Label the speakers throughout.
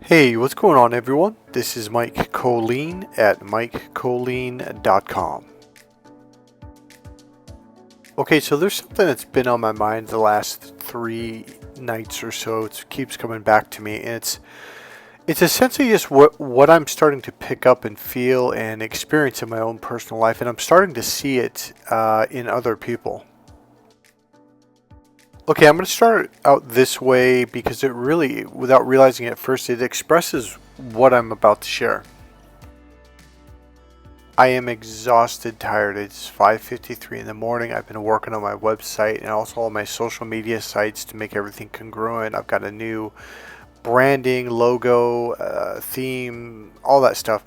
Speaker 1: Hey, what's going on, everyone? This is Mike Kollin at MikeKollin.com. Okay, so there's something that's been on my mind the last 3 nights or so. It keeps coming back to me, and it's essentially just what I'm starting to pick up and feel and experience in my own personal life, and I'm starting to see it in other people. Okay, I'm going to start out this way because it really, without realizing it at first, it expresses what I'm about to share. I am exhausted, tired. It's 5:53 in the morning. I've been working on my website and also all my social media sites to make everything congruent. I've got a new branding, logo, theme, all that stuff.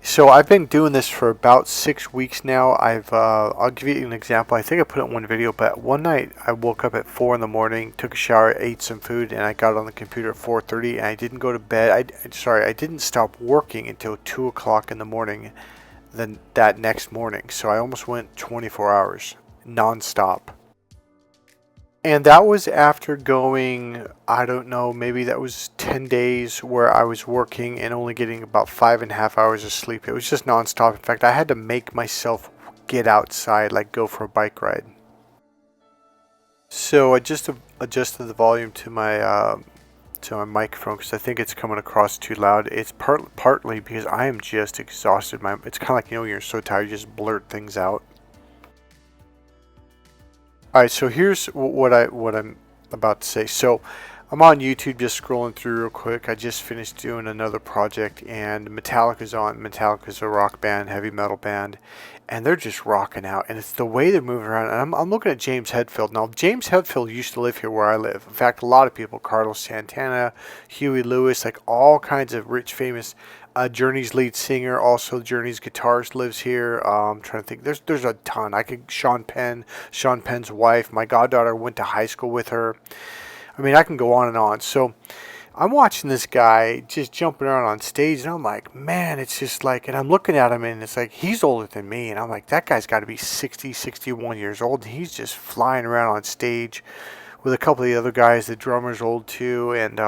Speaker 1: So I've been doing this for about 6 weeks now. I'll give you an example. I think I put it in one video, but one night I woke up at 4 in the morning, took a shower, ate some food, and I got on the computer at 4:30, and I didn't go to bed. I didn't stop working until 2 o'clock in the morning that next morning. So I almost went 24 hours nonstop. And that was after going, I don't know, maybe that was 10 days where I was working and only getting about 5.5 hours of sleep. It was just nonstop. In fact, I had to make myself get outside, like go for a bike ride. So I just adjusted the volume to my microphone because I think it's coming across too loud. It's partly because I am just exhausted. It's kind of like, you're so tired, you just blurt things out. All right, so here's what I'm about to say. So I'm on YouTube just scrolling through real quick. I just finished doing another project, and Metallica's on. Metallica's a rock band, heavy metal band, and they're just rocking out. And it's the way they're moving around. And I'm looking at James Hetfield. Now, James Hetfield used to live here where I live. In fact, a lot of people, Carlos Santana, Huey Lewis, like all kinds of rich, famous. Journey's lead singer, also Journey's guitarist, lives here. I'm trying to think. There's a ton. Sean Penn's wife. My goddaughter went to high school with her. I mean, I can go on and on. So I'm watching this guy just jumping around on stage, and I'm like, man, it's just like, and I'm looking at him, and it's like, he's older than me, and I'm like, that guy's got to be 60, 61 years old, and he's just flying around on stage with a couple of the other guys. The drummer's old too, and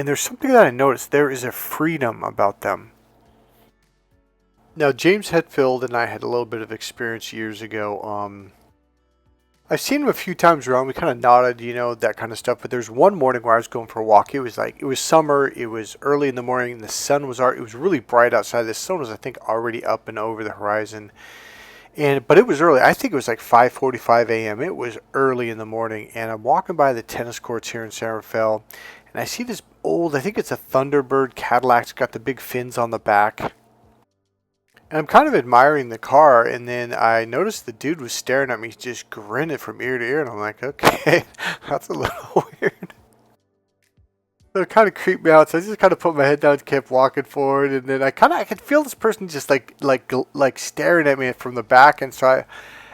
Speaker 1: there's something that I noticed. There is a freedom about them. Now, James Hetfield and I had a little bit of experience years ago. I've seen him a few times around. We kind of nodded, that kind of stuff. But there's one morning where I was going for a walk. It was summer. It was early in the morning. The sun was it was really bright outside. The sun was, I think, already up and over the horizon. But it was early. I think it was like 5:45 a.m. It was early in the morning, and I'm walking by the tennis courts here in San Rafael, and I see this old, I think it's a Thunderbird Cadillac. It's got the big fins on the back. And I'm kind of admiring the car, and then I noticed the dude was staring at me, just grinning from ear to ear, and I'm like, okay, that's a little weird. So it kind of creeped me out, so I just kind of put my head down and kept walking forward, and then I could feel this person just like staring at me from the back, and so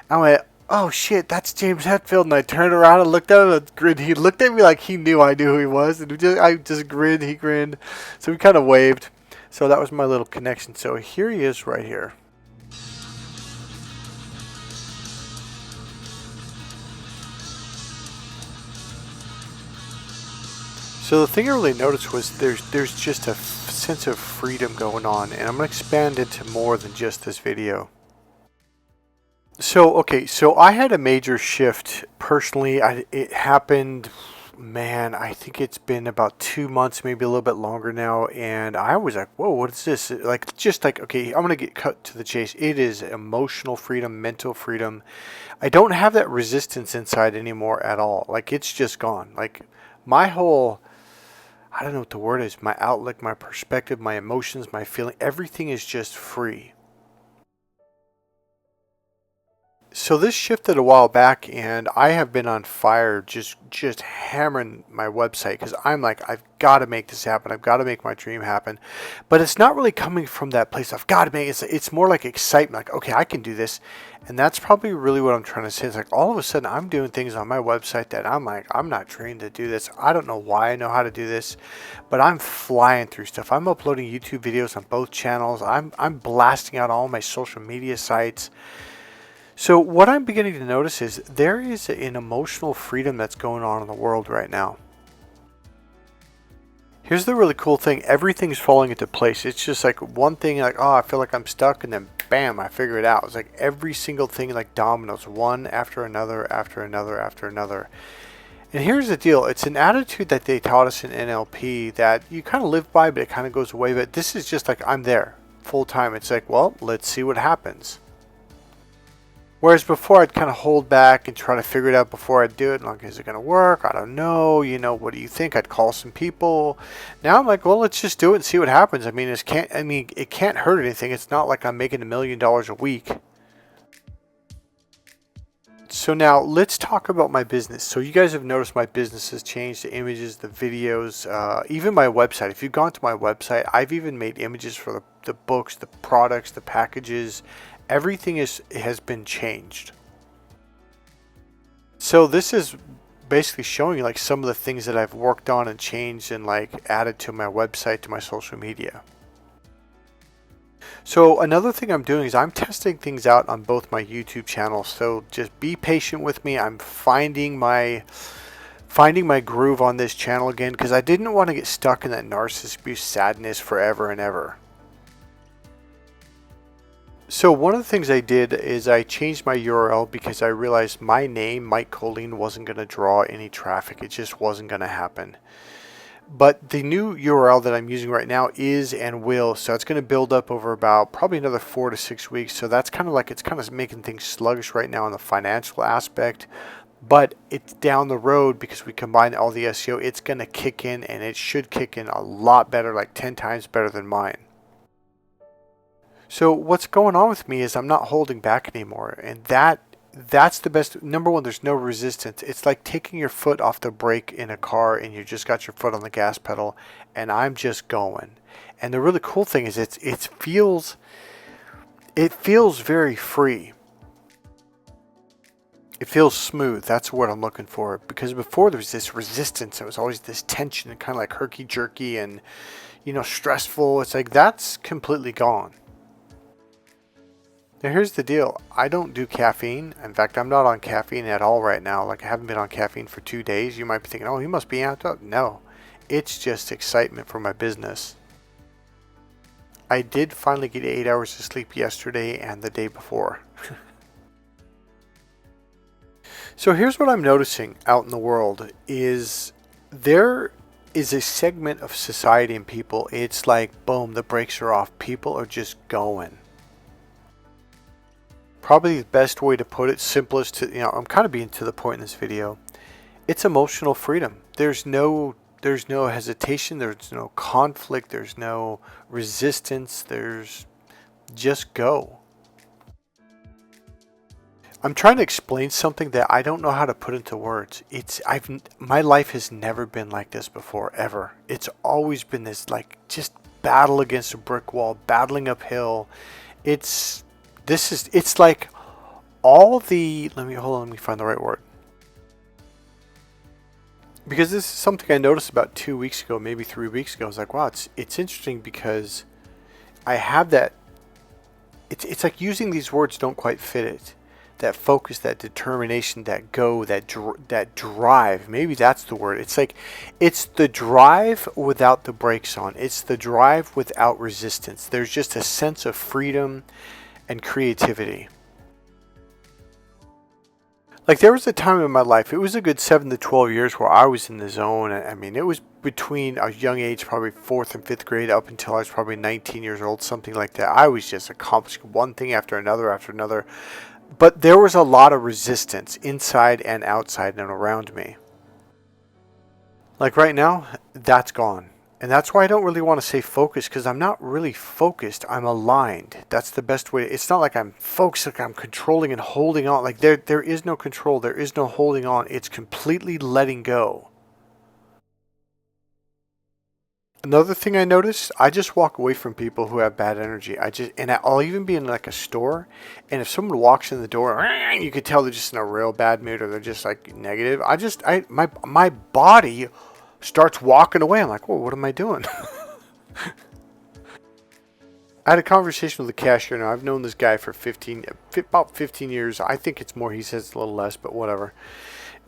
Speaker 1: I went, oh shit, that's James Hetfield, and I turned around and looked at him and grinned. He looked at me like he knew I knew who he was, and I just grinned, he grinned, so we kind of waved. So that was my little connection. So here he is right here. So the thing I really noticed was there's just a sense of freedom going on, and I'm going to expand into more than just this video. So, okay, so I had a major shift personally. It happened, man, I think it's been about 2 months, maybe a little bit longer now, and I was like, whoa, what is this? Okay, I'm going to get cut to the chase. It is emotional freedom, mental freedom. I don't have that resistance inside anymore at all. Like, it's just gone. Like, my whole, I don't know what the word is, my outlook, my perspective, my emotions, my feeling, everything is just free. So this shifted a while back, and I have been on fire just hammering my website because I'm like, I've got to make this happen. I've got to make my dream happen. But it's not really coming from that place. I've got to make it. It's more like excitement. Like, okay, I can do this. And that's probably really what I'm trying to say. It's like all of a sudden I'm doing things on my website that I'm like, I'm not trained to do this. I don't know why I know how to do this, but I'm flying through stuff. I'm uploading YouTube videos on both channels. I'm blasting out all my social media sites. So what I'm beginning to notice is there is an emotional freedom that's going on in the world right now. Here's the really cool thing. Everything's falling into place. It's just like one thing, like, oh, I feel like I'm stuck, and then bam, I figure it out. It's like every single thing, like dominoes, one after another, after another, after another. And here's the deal. It's an attitude that they taught us in NLP that you kind of live by, but it kind of goes away. But this is just like, I'm there full time. It's like, well, let's see what happens. Whereas before, I'd kind of hold back and try to figure it out before I'd do it. Like, is it going to work? I don't know. You know, what do you think? I'd call some people. Now I'm like, well, let's just do it and see what happens. I mean, it can't hurt anything. It's not like I'm making $1 million a week. So now let's talk about my business. So you guys have noticed my business has changed, the images, the videos, even my website. If you've gone to my website, I've even made images for the books, the products, the packages. Everything has been changed. So this is basically showing you like some of the things that I've worked on and changed and like added to my website, to my social media. So another thing I'm doing is I'm testing things out on both my YouTube channels. So just be patient with me. I'm finding my groove on this channel again, because I didn't want to get stuck in that narcissist abuse sadness forever and ever. So one of the things I did is I changed my URL because I realized my name, Mike Kollin, wasn't going to draw any traffic. It just wasn't going to happen. But the new URL that I'm using right now is and will. So it's going to build up over about probably another 4 to 6 weeks. So that's kind of like, it's kind of making things sluggish right now in the financial aspect. But it's down the road, because we combine all the SEO, it's going to kick in, and it should kick in a lot better, like 10 times better than mine. So what's going on with me is I'm not holding back anymore, and that's the best. Number one, there's no resistance. It's like taking your foot off the brake in a car and you just got your foot on the gas pedal, and I'm just going. And the really cool thing is it feels very free. It feels smooth. That's what I'm looking for, because before there was this resistance. There was always this tension and kind of like herky-jerky and, you know, stressful. It's like that's completely gone. Now here's the deal. I don't do caffeine. In fact, I'm not on caffeine at all right now. Like, I haven't been on caffeine for 2 days. You might be thinking, oh, he must be amped up. No, it's just excitement for my business. I did finally get 8 hours of sleep yesterday and the day before. So here's what I'm noticing out in the world is there is a segment of society and people. It's like, boom, the brakes are off. People are just going. Probably the best way to put it, simplest to, you know, I'm kind of being to the point in this video. It's emotional freedom. There's no hesitation. There's no conflict. There's no resistance. There's just go. I'm trying to explain something that I don't know how to put into words. My life has never been like this before, ever. It's always been this like just battle against a brick wall, battling uphill. It's like all the, let me find the right word. Because this is something I noticed about 2 weeks ago, maybe 3 weeks ago. I was like, wow, it's interesting because I have that, it's like using these words don't quite fit it. That focus, that determination, that go, that drive, maybe that's the word. It's like, it's the drive without the brakes on. It's the drive without resistance. There's just a sense of freedom and creativity. Like, there was a time in my life, it was a good 7 to 12 years where I was in the zone. I mean, it was between a young age, probably 4th and 5th grade, up until I was probably 19 years old, something like that. I was just accomplishing one thing after another. But there was a lot of resistance inside and outside and around me. Like right now, that's gone. And that's why I don't really want to say focused, because I'm not really focused. I'm aligned. That's the best way. It's not like I'm focused, like I'm controlling and holding on. Like there is no control. There is no holding on. It's completely letting go. Another thing I noticed, I just walk away from people who have bad energy. I'll even be in like a store, and if someone walks in the door, you could tell they're just in a real bad mood, or they're just like negative. My body starts walking away. I'm like, whoa, what am I doing? I had a conversation with the cashier. Now, I've known this guy for about 15 years. I think it's more. He says it's a little less, but whatever.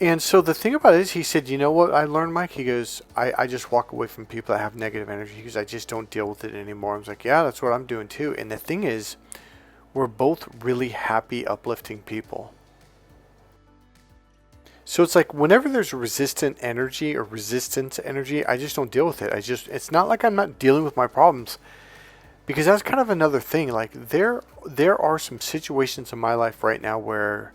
Speaker 1: And so the thing about it is, he said, you know what I learned, Mike? He goes, I just walk away from people that have negative energy. He goes, I just don't deal with it anymore. I was like, yeah, that's what I'm doing too. And the thing is, we're both really happy, uplifting people. So it's like whenever there's resistant energy or resistance energy, I just don't deal with it. It's not like I'm not dealing with my problems, because that's kind of another thing. Like there are some situations in my life right now where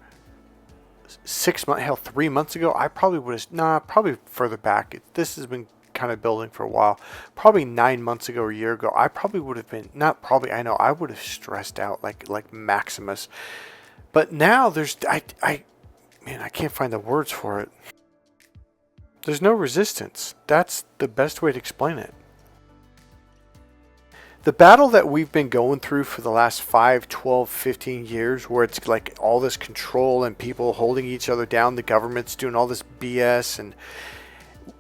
Speaker 1: 6 months, hell, 3 months ago, I probably would have, probably further back. This has been kind of building for a while. Probably 9 months ago or a year ago, I probably would have been, not probably, I know, I would have stressed out like Maximus. But now man, I can't find the words for it. There's no resistance. That's the best way to explain it. The battle that we've been going through for the last 5, 12, 15 years, where it's like all this control and people holding each other down, the government's doing all this BS, and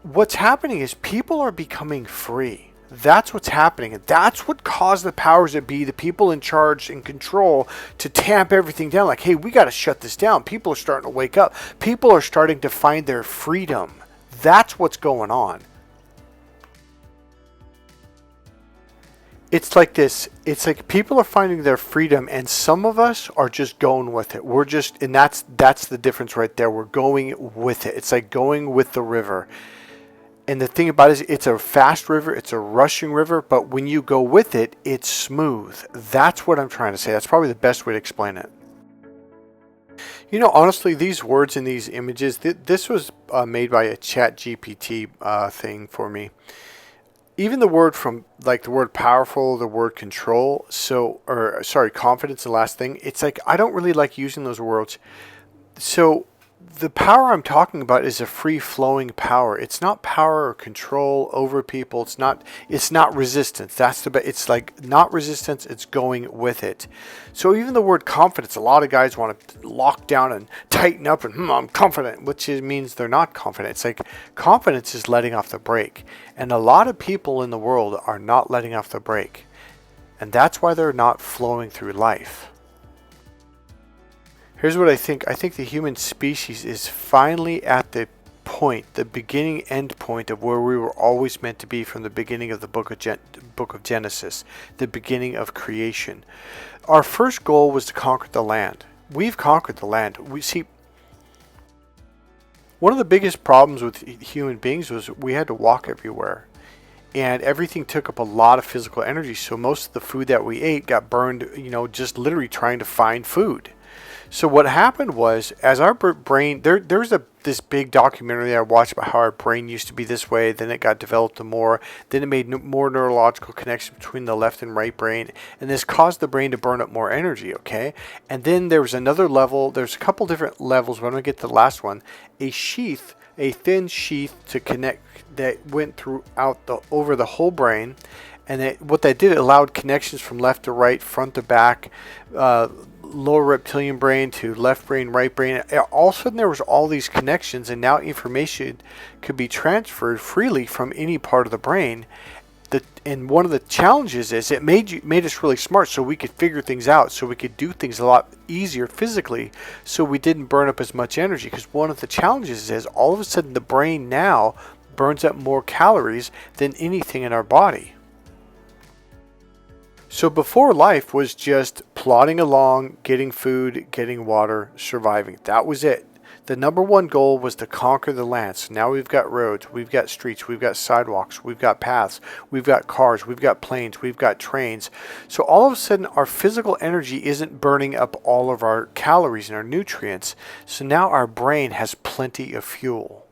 Speaker 1: what's happening is people are becoming free. That's what's happening. And that's what caused the powers that be, the people in charge and control, to tamp everything down. Like, hey, we got to shut this down. People are starting to wake up. People are starting to find their freedom. That's what's going on. It's like this. It's like people are finding their freedom, and some of us are just going with it. We're just, and that's the difference right there. We're going with it. It's like going with the river. And the thing about it is, it's a fast river, it's a rushing river, but when you go with it, it's smooth. That's what I'm trying to say. That's probably the best way to explain it. You know, honestly, these words and these images, this was made by a chat GPT thing for me. Even the word from, like the word powerful, the word control, confidence, the last thing, it's like, I don't really like using those words. So the power I'm talking about is a free-flowing power. It's not power or control over people. It's not resistance. It's like not resistance, it's going with it. So even the word confidence, a lot of guys want to lock down and tighten up and I'm confident, which means they're not confident. It's like confidence is letting off the brake. And a lot of people in the world are not letting off the brake. And that's why they're not flowing through life. Here's what I think. I think the human species is finally at the point, the beginning end point of where we were always meant to be from the beginning of the book of Genesis, the beginning of creation. Our first goal was to conquer the land. We've conquered the land. We see, one of the biggest problems with human beings was we had to walk everywhere. And everything took up a lot of physical energy. So most of the food that we ate got burned, just literally trying to find food. So what happened was, as our brain, there's this big documentary I watched about how our brain used to be this way, then it got developed more, then it made more neurological connections between the left and right brain, and this caused the brain to burn up more energy, okay? And then there was another level, there's a couple different levels, but I'm going to get to the last one, a thin sheath to connect that went over the whole brain, and what that did, it allowed connections from left to right, front to back, lower reptilian brain to left brain, right brain. All of a sudden there was all these connections, and now information could be transferred freely from any part of the brain. And one of the challenges is it made us really smart, so we could figure things out, so we could do things a lot easier physically, so we didn't burn up as much energy. Because one of the challenges is all of a sudden the brain now burns up more calories than anything in our body. So before, life was just plodding along, getting food, getting water, surviving. That was it. The number one goal was to conquer the land. So now we've got roads, we've got streets, we've got sidewalks, we've got paths, we've got cars, we've got planes, we've got trains. So all of a sudden our physical energy isn't burning up all of our calories and our nutrients. So now our brain has plenty of fuel.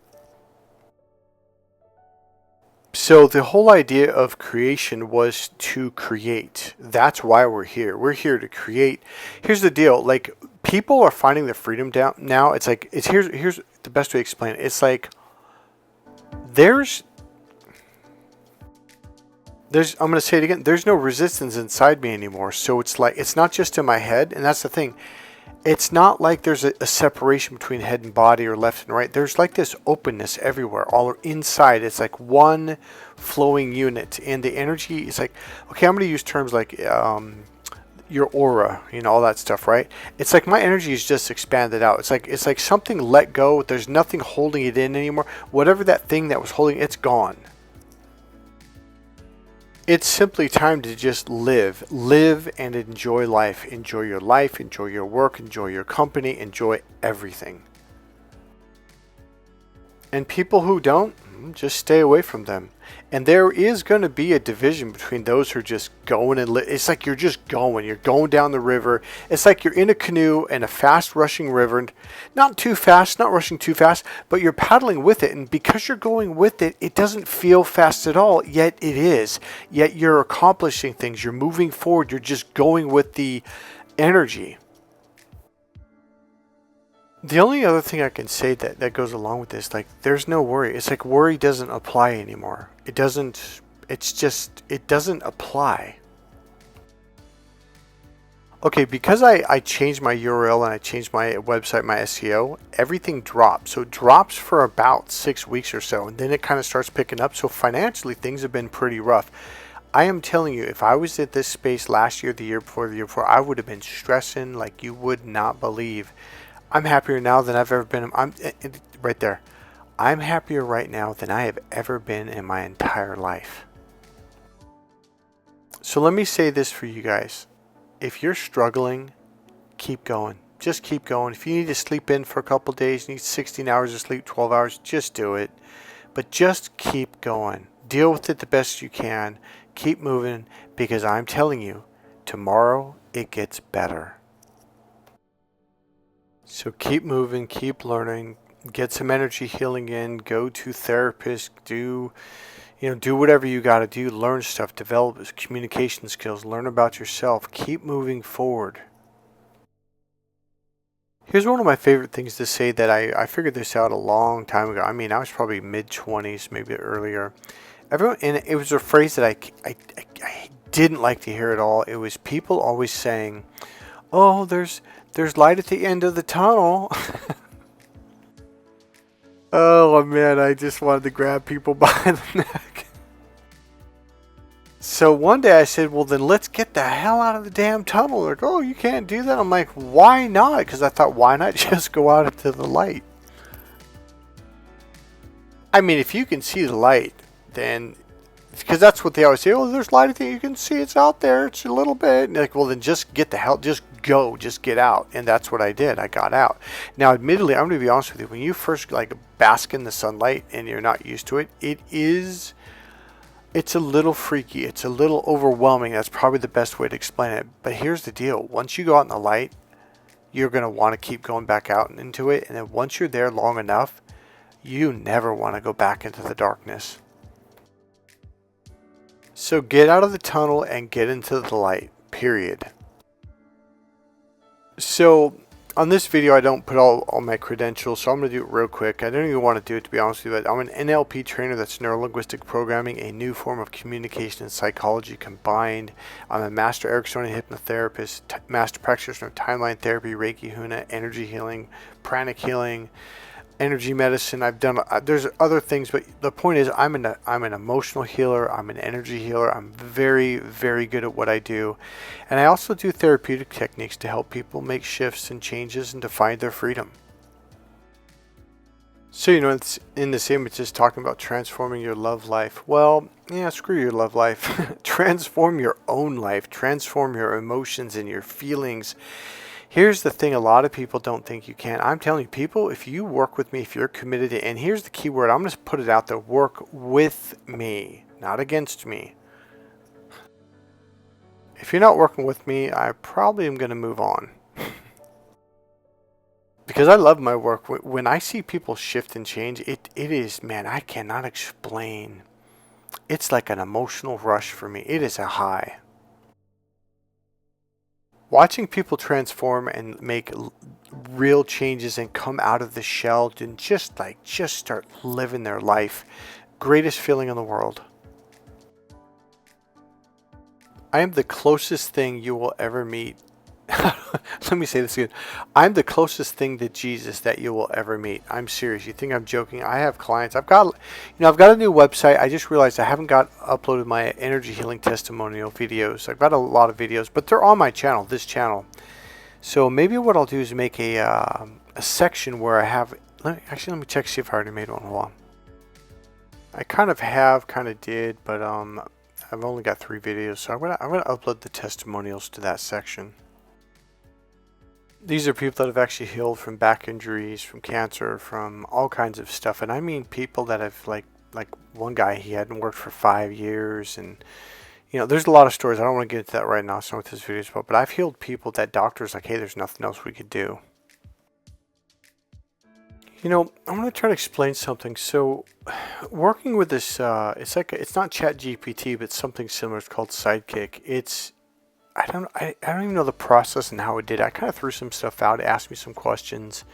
Speaker 1: So the whole idea of creation was to create. That's why we're here. We're here to create. Here's the deal. Like, people are finding their freedom down now. It's like, here's the best way to explain it. It's like there's I'm going to say it again. There's no resistance inside me anymore. So it's like, it's not just in my head. And that's the thing. It's not like there's a separation between head and body or left and right. There's like this openness everywhere, all inside. It's like one flowing unit. And the energy is like, okay, I'm going to use terms like, your aura, all that stuff, right? It's like my energy is just expanded out. It's like something let go. There's nothing holding it in anymore. Whatever that thing that was holding, it's gone. It's simply time to just live and enjoy life. Enjoy your life, enjoy your work, enjoy your company, enjoy everything. And people who don't, just stay away from them. And there is going to be a division between those who are just going and it's like you're just going. You're going down the river. It's like you're in a canoe in a fast rushing river. Not too fast, not rushing too fast, but you're paddling with it. And because you're going with it, it doesn't feel fast at all. Yet it is. Yet you're accomplishing things. You're moving forward. You're just going with the energy. The only other thing I can say that goes along with this, like, there's no worry. It's like worry doesn't apply anymore. It doesn't apply. Okay, because I changed my URL and I changed my website, my SEO, everything drops. So it drops for about 6 weeks or so, and then it kind of starts picking up. So financially, things have been pretty rough. I am telling you, if I was at this space last year, the year before, I would have been stressing like you would not believe. I'm happier now than I've ever been. I'm right there. I'm happier right now than I have ever been in my entire life. So let me say this for you guys. If you're struggling, keep going. Just keep going. If you need to sleep in for a couple days, you need 16 hours of sleep, 12 hours, just do it. But just keep going. Deal with it the best you can. Keep moving, because I'm telling you, tomorrow it gets better. So keep moving, keep learning, get some energy healing in, go to therapists, do whatever you got to do, learn stuff, develop communication skills, learn about yourself, keep moving forward. Here's one of my favorite things to say that I figured this out a long time ago. I mean, I was probably mid-20s, maybe earlier. And it was a phrase that I didn't like to hear at all. It was people always saying, oh, there's light at the end of the tunnel. Oh man, I just wanted to grab people by the neck. So one day I said, well then let's get the hell out of the damn tunnel. They're like, oh, you can't do that. I'm like, why not? Because I thought, why not just go out into the light? I mean, if you can see the light, then, because that's what they always say, oh, there's light at the end, you can see it's out there, it's a little bit. And like, well then just get the hell, just go, just get out. And that's what I did. I got out. Now admittedly, I'm going to be honest with you, when you first like bask in the sunlight and you're not used to it, it's a little freaky, it's a little overwhelming. That's probably the best way to explain it. But here's the deal, once you go out in the light, you're going to want to keep going back out into it. And then once you're there long enough, you never want to go back into the darkness. So get out of the tunnel and get into the light, period. So on this video, I don't put all my credentials, so I'm going to do it real quick. I don't even want to do it, to be honest with you, but I'm an NLP trainer. That's neuro-linguistic programming, a new form of communication and psychology combined. I'm a master Ericksonian hypnotherapist, master practitioner of timeline therapy, Reiki, Huna, energy healing, pranic healing, energy medicine. I've done, there's other things, but the point is I'm an emotional healer. I'm an energy healer. I'm very, very good at what I do. And I also do therapeutic techniques to help people make shifts and changes and to find their freedom. So, it's in this image, it's talking about transforming your love life. Well, yeah, screw your love life. Transform your own life. Transform your emotions and your feelings. Here's the thing, a lot of people don't think you can. I'm telling you, people, if you work with me, if you're committed to, and here's the key word, I'm going to put it out there, work with me, not against me. If you're not working with me, I probably am going to move on. Because I love my work. When I see people shift and change, it is, man, I cannot explain. It's like an emotional rush for me. It is a high. Watching people transform and make real changes and come out of the shell and just start living their life. Greatest feeling in the world. I am the closest thing you will ever meet let me say this again. I'm the closest thing to Jesus that you will ever meet. I'm serious. You think I'm joking? I have clients. I've got a new website. I just realized I haven't got uploaded my energy healing testimonial videos. I've got a lot of videos, but they're on my channel, this channel. So maybe what I'll do is make a section where I have. Let me check see if I already made one. Hold on. I kind of did, but I've only got 3 videos, so I'm gonna upload the testimonials to that section. These are people that have actually healed from back injuries, from cancer, from all kinds of stuff. And I mean people that have, like one guy, he hadn't worked for 5 years. And, there's a lot of stories. I don't want to get into that right now. It's not what this video is about. But I've healed people that doctors like, hey, there's nothing else we could do. I'm going to try to explain something. So working with this, it's not Chat GPT, but something similar. It's called Sidekick. I don't even know the process and how it did. I kind of threw some stuff out, asked me some questions,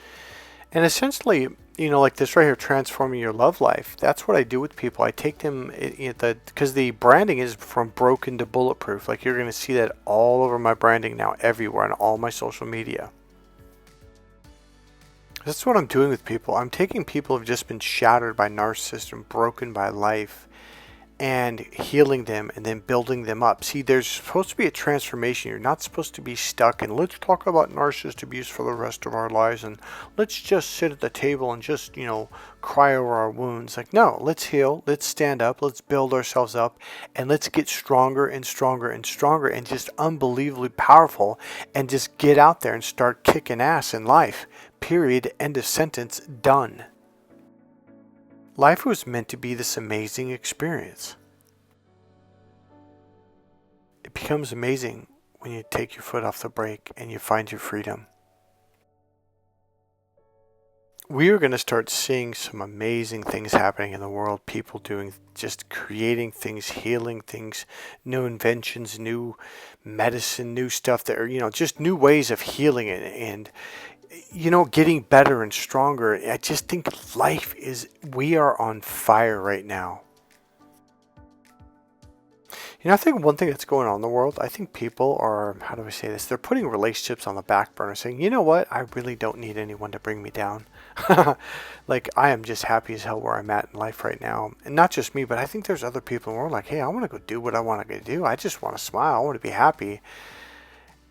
Speaker 1: and essentially, like this right here, transforming your love life. That's what I do with people. I take them, because the branding is from broken to bulletproof. Like you're going to see that all over my branding now, everywhere, on all my social media. That's what I'm doing with people. I'm taking people who've just been shattered by narcissists and broken by life, and healing them and then building them up. See, there's supposed to be a transformation. You're not supposed to be stuck and let's talk about narcissist abuse for the rest of our lives and let's just sit at the table and just, cry over our wounds. Like, no, let's heal, let's stand up, let's build ourselves up, and let's get stronger and stronger and stronger and just unbelievably powerful and just get out there and start kicking ass in life. Period. End of sentence. Done. Life was meant to be this amazing experience. It becomes amazing when you take your foot off the brake and you find your freedom. We are going to start seeing some amazing things happening in the world. People creating things, healing things, new inventions, new medicine, new stuff that are, just new ways of healing it and getting better and stronger. I just think we are on fire right now. I think one thing that's going on in the world, I think people are, how do I say this? They're putting relationships on the back burner, saying, you know what? I really don't need anyone to bring me down. Like, I am just happy as hell where I'm at in life right now. And not just me, but I think there's other people in the world like, hey, I want to go do what I want to go do. I just want to smile. I want to be happy.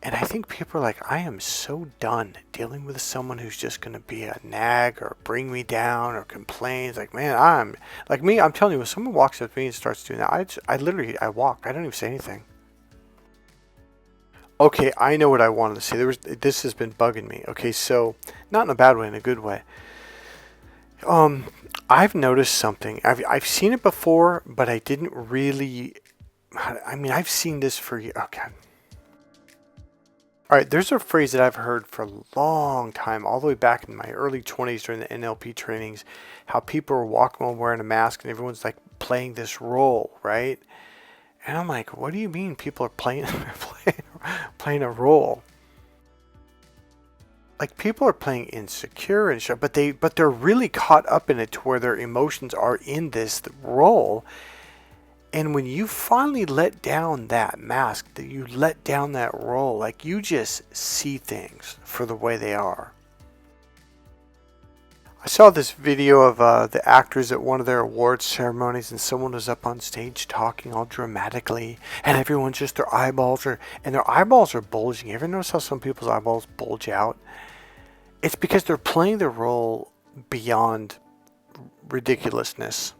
Speaker 1: And I think people are like, I am so done dealing with someone who's just going to be a nag or bring me down or complains. Like, man, I'm telling you, when someone walks up to me and starts doing that, I walk. I don't even say anything. Okay, I know what I wanted to say. This has been bugging me. Okay, so not in a bad way, in a good way. I've noticed something. I've seen it before, but I didn't really. I've seen this for years. Okay. All right, there's a phrase that I've heard for a long time, all the way back in my early 20s during the NLP trainings, how people are walking while wearing a mask and everyone's like playing this role, right? And I'm like, what do you mean people are playing a role? Like, people are playing insecure and shit, but they're really caught up in it to where their emotions are in this role. And when you finally let down that mask, that you let down that role, like, you just see things for the way they are. I saw this video of the actors at one of their awards ceremonies, and someone was up on stage talking all dramatically, and everyone's just, their eyeballs are bulging. You ever notice how some people's eyeballs bulge out? It's because they're playing the role beyond ridiculousness.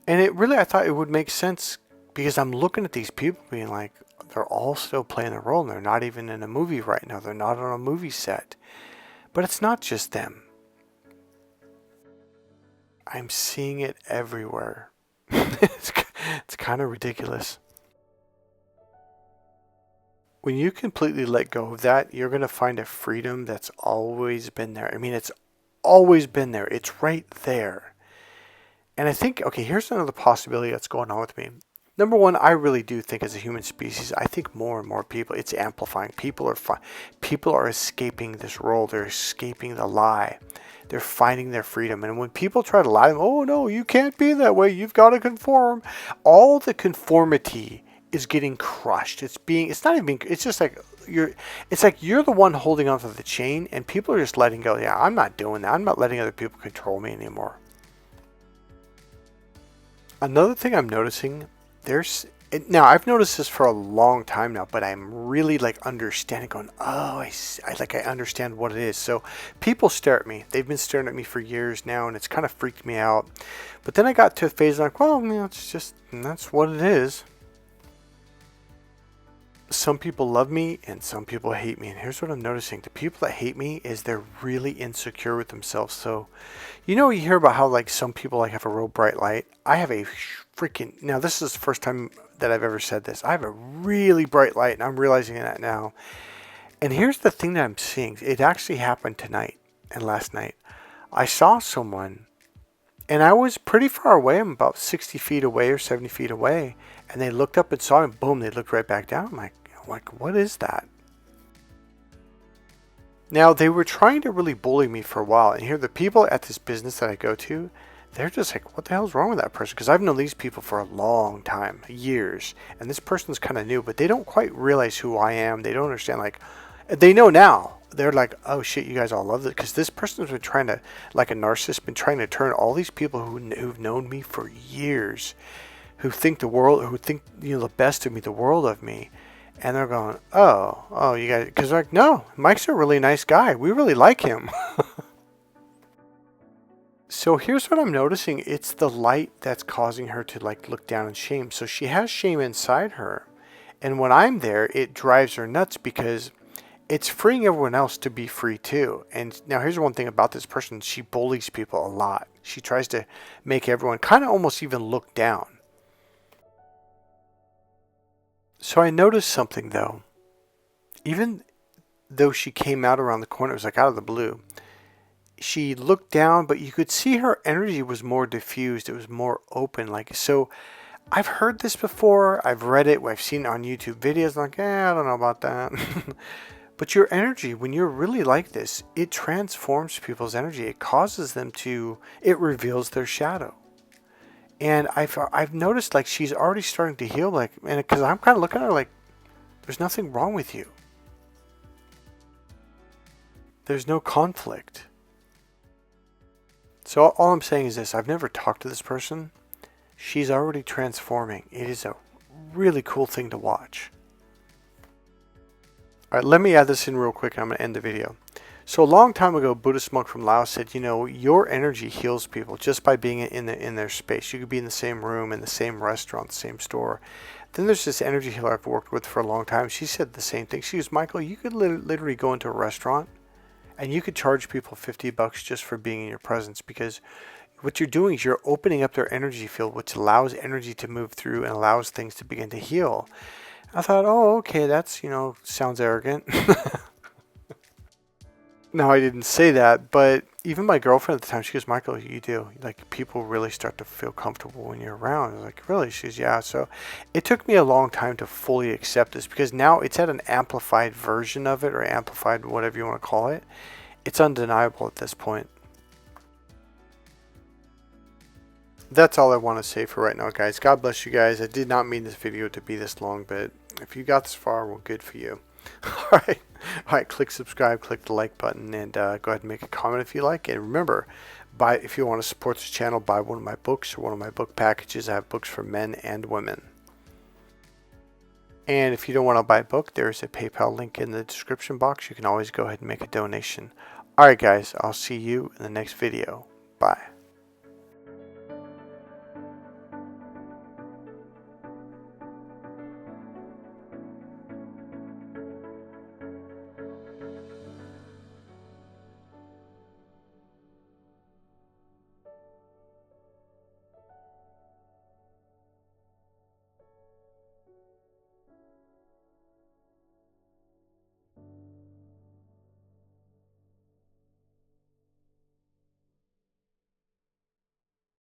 Speaker 1: And I thought it would make sense, because I'm looking at these people being like, they're all still playing the role, and they're not even in a movie right now. They're not on a movie set. But it's not just them. I'm seeing it everywhere. It's kind of ridiculous. When you completely let go of that, you're going to find a freedom that's always been there. It's always been there. It's right there. And I think, okay, here's another possibility that's going on with me. Number one, I really do think as a human species, I think more and more people, it's amplifying. People are escaping this role. They're escaping the lie. They're finding their freedom. And when people try to lie to them, oh no, you can't be that way. You've got to conform. All the conformity is getting crushed. It's not even being, it's just like it's like you're the one holding onto the chain and people are just letting go. Yeah, I'm not doing that. I'm not letting other people control me anymore. Another thing I'm noticing, now I've noticed this for a long time now, but I'm really like understanding, going, oh, I understand what it is. So people stare at me. They've been staring at me for years now, and it's kind of freaked me out. But then I got to a phase like, well, it's just, that's what it is. Some people love me and some people hate me. And here's what I'm noticing. The people that hate me is they're really insecure with themselves. So, you hear about how like some people like have a real bright light. I have a freaking, now this is the first time that I've ever said this. I have a really bright light and I'm realizing that now. And here's the thing that I'm seeing. It actually happened tonight and last night. I saw someone and I was pretty far away. I'm about 60 feet away or 70 feet away. And they looked up and saw him. Boom, they looked right back down. I'm like, what is that? Now, they were trying to really bully me for a while. And here, the people at this business that I go to, they're just like, what the hell's wrong with that person? Because I've known these people for a long time, years. And this person's kind of new, but they don't quite realize who I am. They don't understand, like, they know now. They're like, oh shit, you guys all love this. Because this person's been trying to, like a narcissist, been trying to turn all these people who've known me for years, who think the best of me, the world of me. And they're going, oh, you guys, because they're like, no, Mike's a really nice guy. We really like him. So here's what I'm noticing. It's the light that's causing her to like look down in shame. So she has shame inside her. And when I'm there, it drives her nuts because it's freeing everyone else to be free too. And now here's one thing about this person. She bullies people a lot. She tries to make everyone kind of almost even look down. So I noticed something though. Even though she came out around the corner, it was like out of the blue. She looked down, but you could see her energy was more diffused. It was more open. Like, so I've heard this before. I've read it. I've seen it on YouTube videos. I'm like, I don't know about that. But your energy, when you're really like this, it transforms people's energy. It causes them it reveals their shadow. And I've noticed like she's already starting to heal, like, and because I'm kind of looking at her like, there's nothing wrong with you. There's no conflict. So all I'm saying is this: I've never talked to this person. She's already transforming. It is a really cool thing to watch. All right, let me add this in real quick, and I'm going to end the video. So a long time ago, Buddhist monk from Laos said, your energy heals people just by being in their space. You could be in the same room, in the same restaurant, the same store. Then there's this energy healer I've worked with for a long time. She said the same thing. She goes, Michael, you could literally go into a restaurant and you could charge people $50 just for being in your presence, because what you're doing is you're opening up their energy field, which allows energy to move through and allows things to begin to heal. I thought, oh, okay, that's, sounds arrogant. No, I didn't say that, but even my girlfriend at the time, she goes, Michael, you do. Like, people really start to feel comfortable when you're around. I was like, really? She goes, yeah. So it took me a long time to fully accept this, because now it's at an amplified version of it, or amplified, whatever you want to call it. It's undeniable at this point. That's all I want to say for right now, guys. God bless you guys. I did not mean this video to be this long, but if you got this far, well, good for you. All right, click subscribe, click the like button, and go ahead and make a comment if you like. And remember, if you want to support this channel, buy one of my books or one of my book packages. I have books for men and women. And if you don't want to buy a book, there's a PayPal link in the description box. You can always go ahead and make a donation. All right, guys, I'll see you in the next video. Bye.